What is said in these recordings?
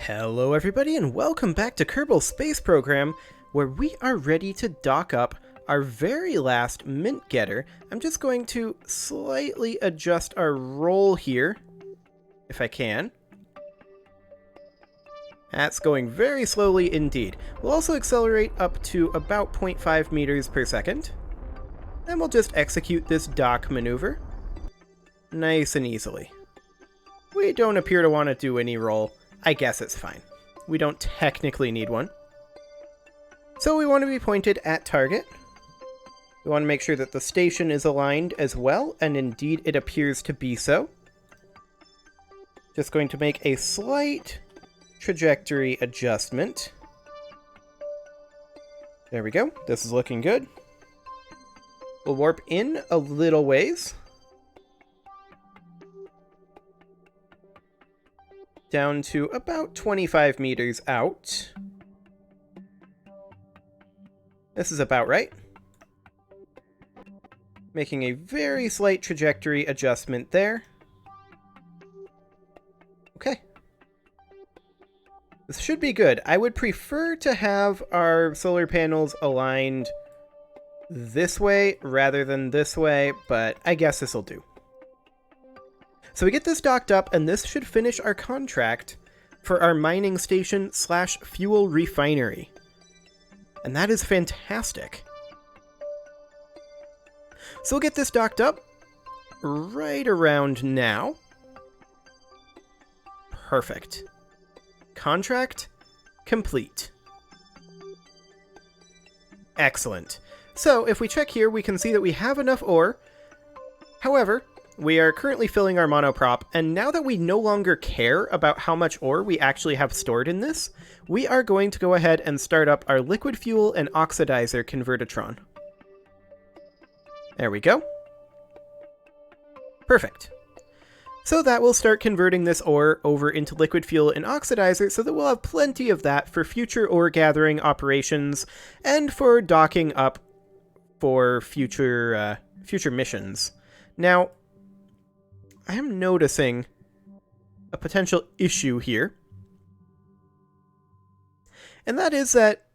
Hello everybody and welcome back to Kerbal Space Program, where we are ready to dock up our very last mint getter. I'm just going to slightly adjust our roll here, if I can. That's going very slowly indeed. We'll also accelerate up to about 0.5 meters per second. And we'll just execute this dock maneuver nice and easily. We don't appear to want to do any roll. I guess it's fine. We don't technically need one. So we want to be pointed at target. We want to make sure that the station is aligned as well, and indeed it appears to be so. Just going to make a slight trajectory adjustment. There we go. This is looking good. We'll warp in a little ways. Down to about 25 meters out. This is about right. Making a very slight trajectory adjustment there. Okay. This should be good. I would prefer to have our solar panels aligned this way rather than this way, but I guess this will do. So we get this docked up, and this should finish our contract for our mining station / fuel refinery. And that is fantastic. So we'll get this docked up right around now. Perfect. Contract complete. Excellent. So if we check here, we can see that we have enough ore. However, we are currently filling our monoprop, and now that we no longer care about how much ore we actually have stored in this, we are going to go ahead and start up our liquid fuel and oxidizer convertatron. There we go. Perfect. So that will start converting this ore over into liquid fuel and oxidizer so that we'll have plenty of that for future ore gathering operations and for docking up for future missions. Now, I am noticing a potential issue here. And that is that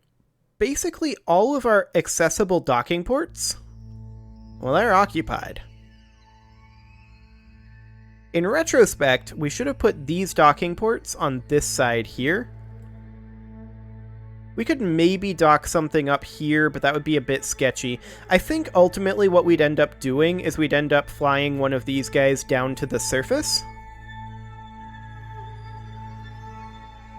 basically all of our accessible docking ports, well, they're occupied. In retrospect, we should have put these docking ports on this side here. We could maybe dock something up here, but that would be a bit sketchy. I think ultimately what we'd end up doing is we'd end up flying one of these guys down to the surface.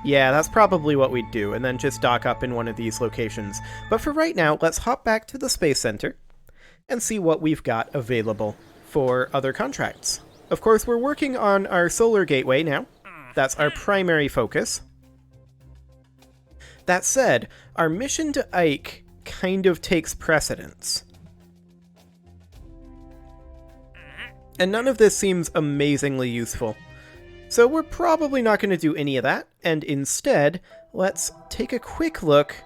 Yeah, that's probably what we'd do, and then just dock up in one of these locations. But for right now, let's hop back to the Space Center and see what we've got available for other contracts. Of course, we're working on our solar gateway now. That's our primary focus. That said, our mission to Ike kind of takes precedence. And none of this seems amazingly useful. So we're probably not going to do any of that, and instead, let's take a quick look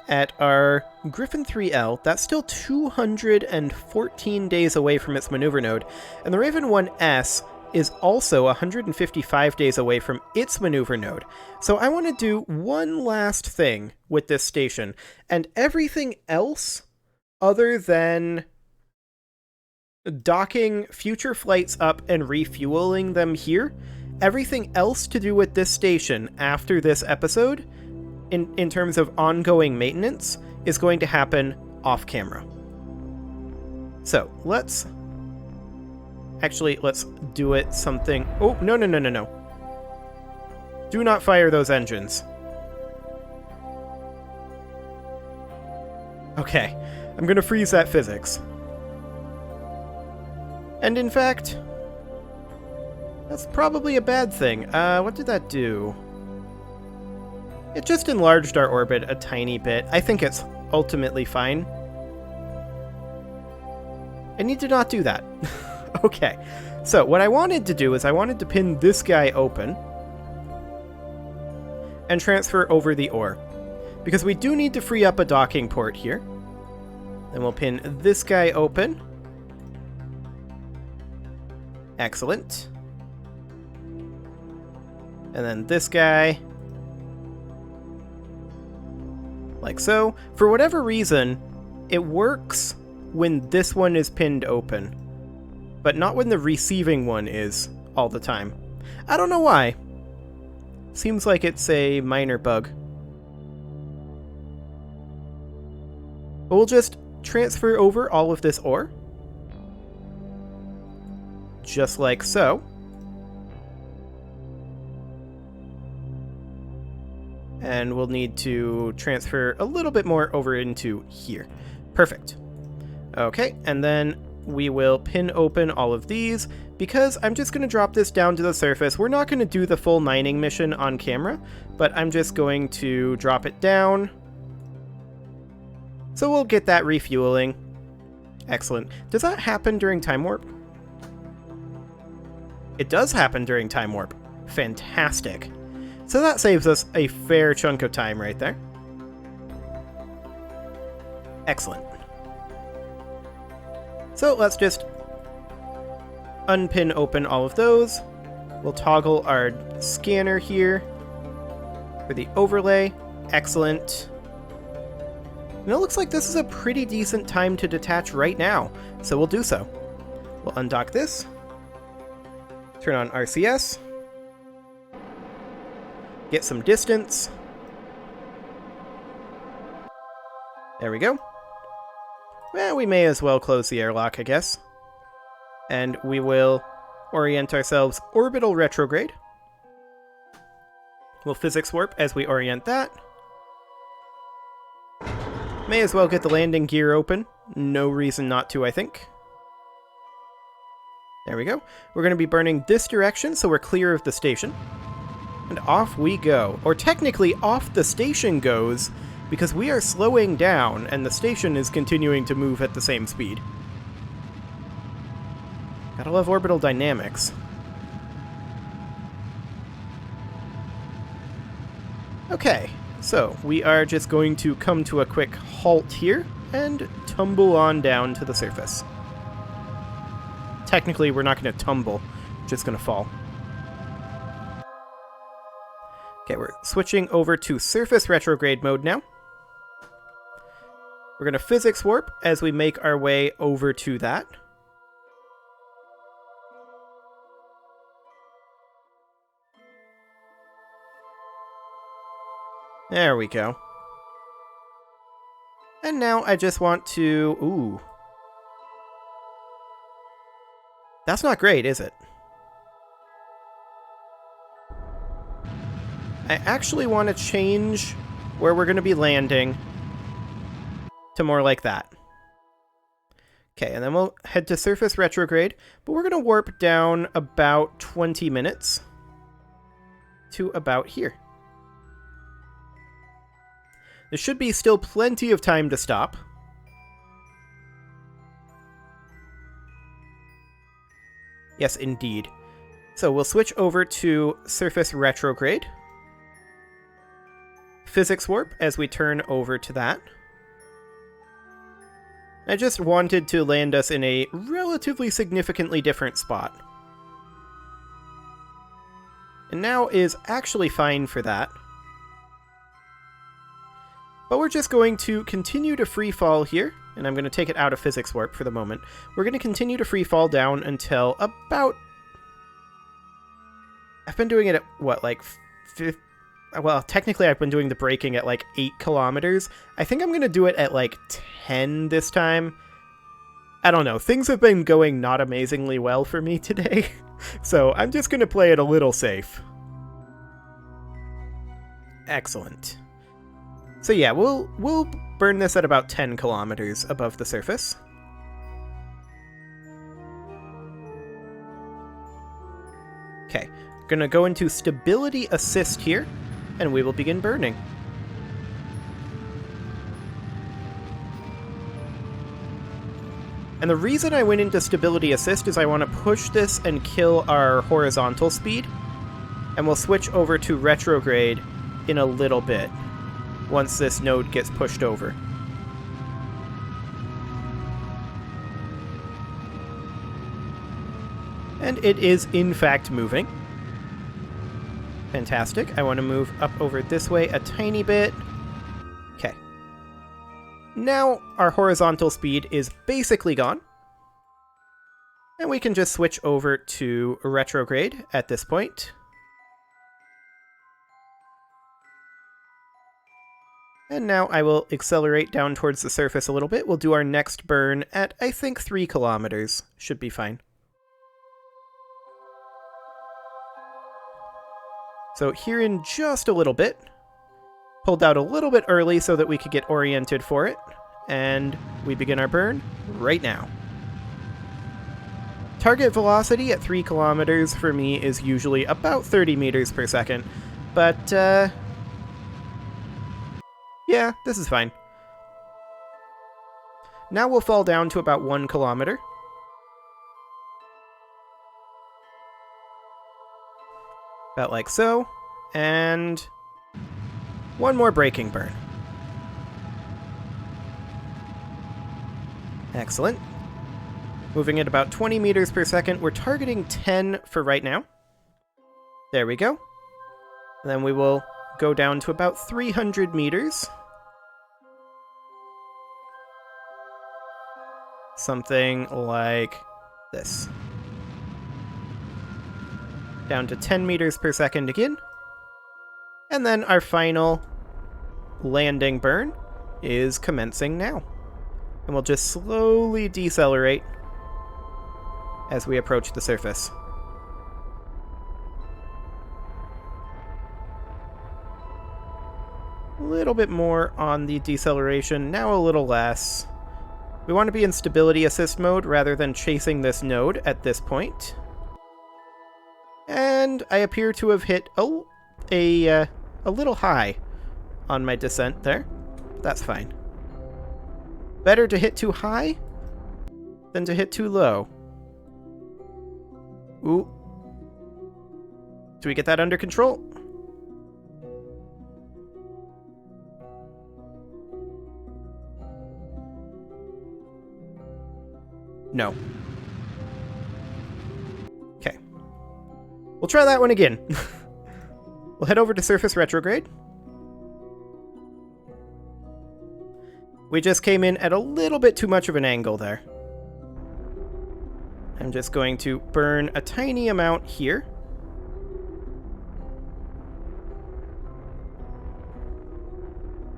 at our Griffin 3L. That's still 214 days away from its maneuver node, and the Raven 1S is also 155 days away from its maneuver node. So I want to do one last thing with this station, and everything else other than docking future flights up and refueling them here, everything else to do with this station after this episode, in terms of ongoing maintenance, is going to happen off camera. So let's do it something... Oh, no. Do not fire those engines. Okay, I'm gonna freeze that physics. And in fact, that's probably a bad thing. What did that do? It just enlarged our orbit a tiny bit. I think it's ultimately fine. I need to not do that. Okay, so what I wanted to do is I wanted to pin this guy open and transfer over the ore, because we do need to free up a docking port here. Then we'll pin this guy open. Excellent. And then this guy like so. For whatever reason, it works when this one is pinned open, but not when the receiving one is all the time. I don't know why. Seems like it's a minor bug. But we'll just transfer over all of this ore. Just like so. And we'll need to transfer a little bit more over into here. Perfect. Okay, and then we will pin open all of these. Because I'm just going to drop this down to the surface. We're not going to do the full mining mission on camera, but I'm just going to drop it down. So we'll get that refueling. Excellent. Does that happen during time warp? It does happen during time warp. Fantastic. So that saves us a fair chunk of time right there. Excellent. So let's just unpin open all of those. We'll toggle our scanner here for the overlay. Excellent. And it looks like this is a pretty decent time to detach right now, so we'll do so. We'll undock this. Turn on RCS. Get some distance. There we go. Well, we may as well close the airlock, I guess. And we will orient ourselves orbital retrograde. We'll physics warp as we orient that. May as well get the landing gear open. No reason not to, I think. There we go. We're going to be burning this direction, so we're clear of the station. And off we go. Or technically, off the station goes, because we are slowing down, and the station is continuing to move at the same speed. Gotta love orbital dynamics. Okay, so we are just going to come to a quick halt here, and tumble on down to the surface. Technically, we're not going to tumble, just going to fall. Okay, we're switching over to surface retrograde mode now. We're going to physics warp as we make our way over to that. There we go. And now I just want to... Ooh. That's not great, is it? I actually want to change where we're going to be landing to more like that. Okay, and then we'll head to surface retrograde, but we're going to warp down about 20 minutes to about here. There should be still plenty of time to stop. Yes, indeed. So we'll switch over to surface retrograde. Physics warp as we turn over to that. I just wanted to land us in a relatively significantly different spot. And now is actually fine for that. But we're just going to continue to free fall here, and I'm going to take it out of physics warp for the moment. We're going to continue to free fall down until about... I've been doing it at, what, like... Well, technically I've been doing the braking at like 8 kilometers. I think I'm going to do it at like 10 this time. I don't know, things have been going not amazingly well for me today, so I'm just going to play it a little safe. Excellent. So yeah, we'll burn this at about 10 kilometers above the surface. Okay, gonna go into stability assist here, and we will begin burning. And the reason I went into stability assist is I want to push this and kill our horizontal speed, and we'll switch over to retrograde in a little bit, once this node gets pushed over. And it is in fact moving. Fantastic. I want to move up over this way a tiny bit. Okay, Now our horizontal speed is basically gone. And we can just switch over to retrograde at this point. And now I will accelerate down towards the surface a little bit. We'll do our next burn at, I think, 3 kilometers. Should be fine. So here in just a little bit. Pulled out a little bit early so that we could get oriented for it. And we begin our burn right now. Target velocity at 3 kilometers for me is usually about 30 meters per second. But, yeah, this is fine. Now we'll fall down to about 1 kilometer. About like so. And one more braking burn. Excellent. Moving at about 20 meters per second. We're targeting 10 for right now. There we go. And then we will go down to about 300 meters. Something like this. Down to 10 meters per second again. And then our final landing burn is commencing now. And we'll just slowly decelerate as we approach the surface. A little bit more on the deceleration, now a little less. We want to be in stability assist mode rather than chasing this node at this point. And I appear to have hit a little high on my descent there. That's fine. Better to hit too high than to hit too low. Ooh. Do we get that under control? No. Okay. We'll try that one again. We'll head over to surface retrograde. We just came in at a little bit too much of an angle there. I'm just going to burn a tiny amount here.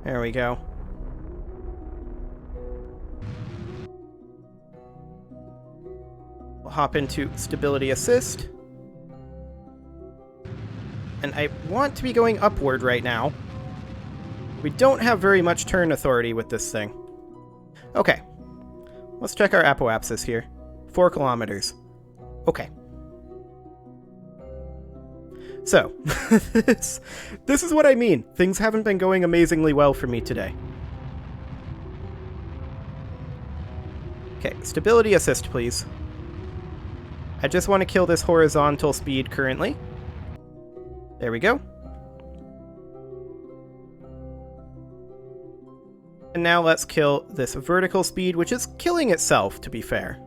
There we go. We'll hop into stability assist. And I want to be going upward right now. We don't have very much turn authority with this thing. Okay. Let's check our apoapsis here. 4 kilometers. Okay. So, this is what I mean. Things haven't been going amazingly well for me today. Okay, stability assist, please. I just want to kill this horizontal speed currently. There we go. And now let's kill this vertical speed, which is killing itself, to be fair.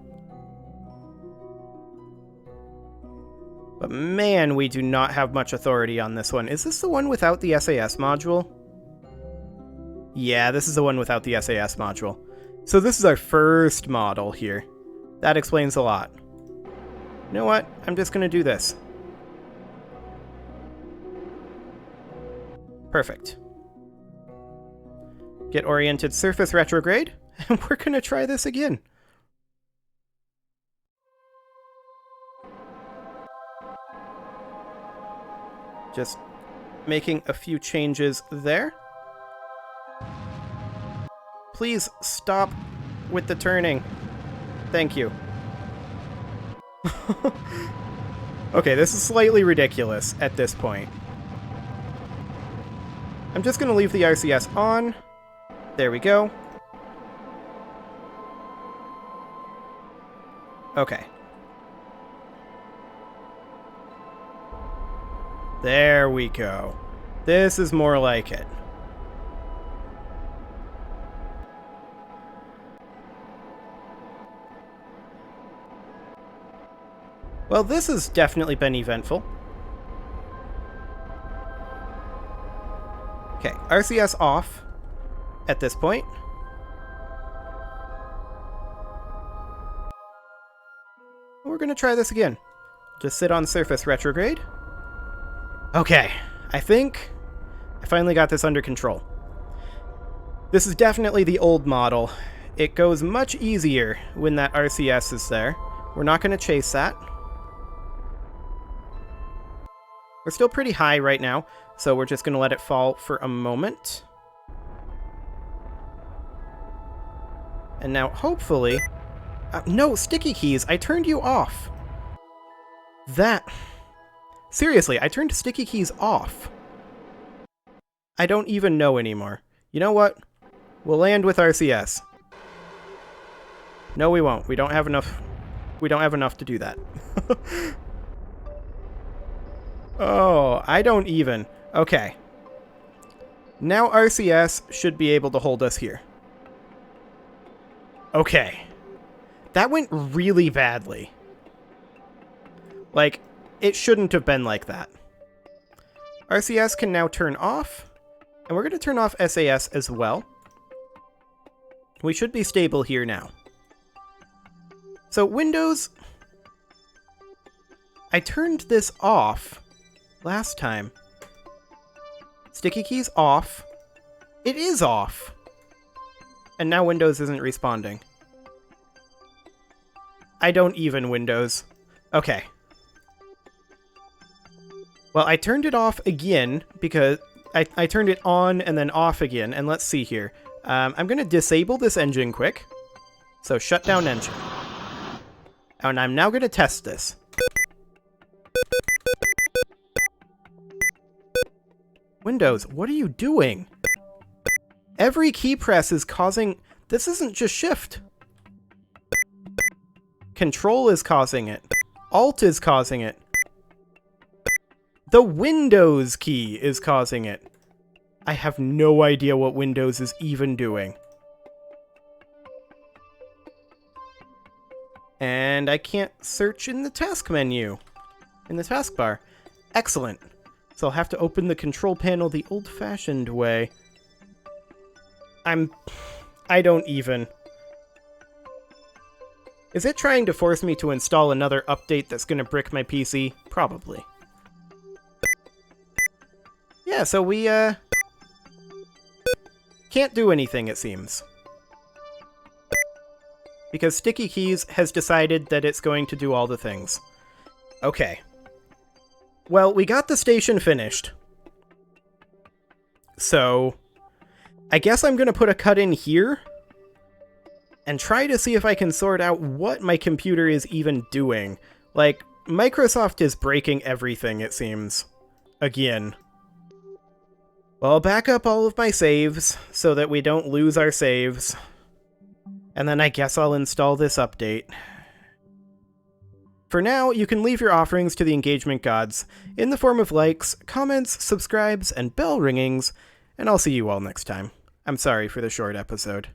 But man, we do not have much authority on this one. Is this the one without the SAS module? Yeah, this is the one without the SAS module. So this is our first model here. That explains a lot. You know what? I'm just going to do this. Perfect. Get oriented surface retrograde, and we're going to try this again. Just making a few changes there. Please stop with the turning. Thank you. Okay, this is slightly ridiculous at this point. I'm just going to leave the RCS on. There we go. Okay. There we go. This is more like it. Well, this has definitely been eventful. Okay, RCS off at this point. we're going to try this again. Just sit on surface retrograde. Okay, I think I finally got this under control. This is definitely the old model. It goes much easier when that RCS is there. We're not going to chase that. We're still pretty high right now, so we're just going to let it fall for a moment. And now, hopefully... no, sticky keys! I turned you off! That... Seriously, I turned sticky keys off. I don't even know anymore. You know what? We'll land with RCS. No, we won't. We don't have enough... We don't have enough to do that. Oh, I don't even... Okay. Now RCS should be able to hold us here. Okay. That went really badly. Like, it shouldn't have been like that. RCS can now turn off, and we're going to turn off SAS as well. We should be stable here now. So Windows... I turned this off last time. Sticky keys off. It is off. And now Windows isn't responding. I don't even Windows. Okay. Well, I turned it off again because I turned it on and then off again. And let's see here. I'm going to disable this engine quick. So shut down engine. And I'm now going to test this. Windows, what are you doing? Every key press is causing... This isn't just shift. Control is causing it. Alt is causing it. The Windows key is causing it. I have no idea what Windows is even doing. And I can't search in the task menu. In the taskbar. Excellent. So I'll have to open the control panel the old-fashioned way. I don't even... Is it trying to force me to install another update that's gonna brick my PC? Probably. Yeah, so we, can't do anything, it seems. Because Sticky Keys has decided that it's going to do all the things. Okay. Well, we got the station finished. So, I guess I'm gonna put a cut in here and try to see if I can sort out what my computer is even doing. Like, Microsoft is breaking everything, it seems. Again. Well, I'll back up all of my saves so that we don't lose our saves. And then I guess I'll install this update. For now, you can leave your offerings to the engagement gods in the form of likes, comments, subscribes, and bell ringings, and I'll see you all next time. I'm sorry for the short episode.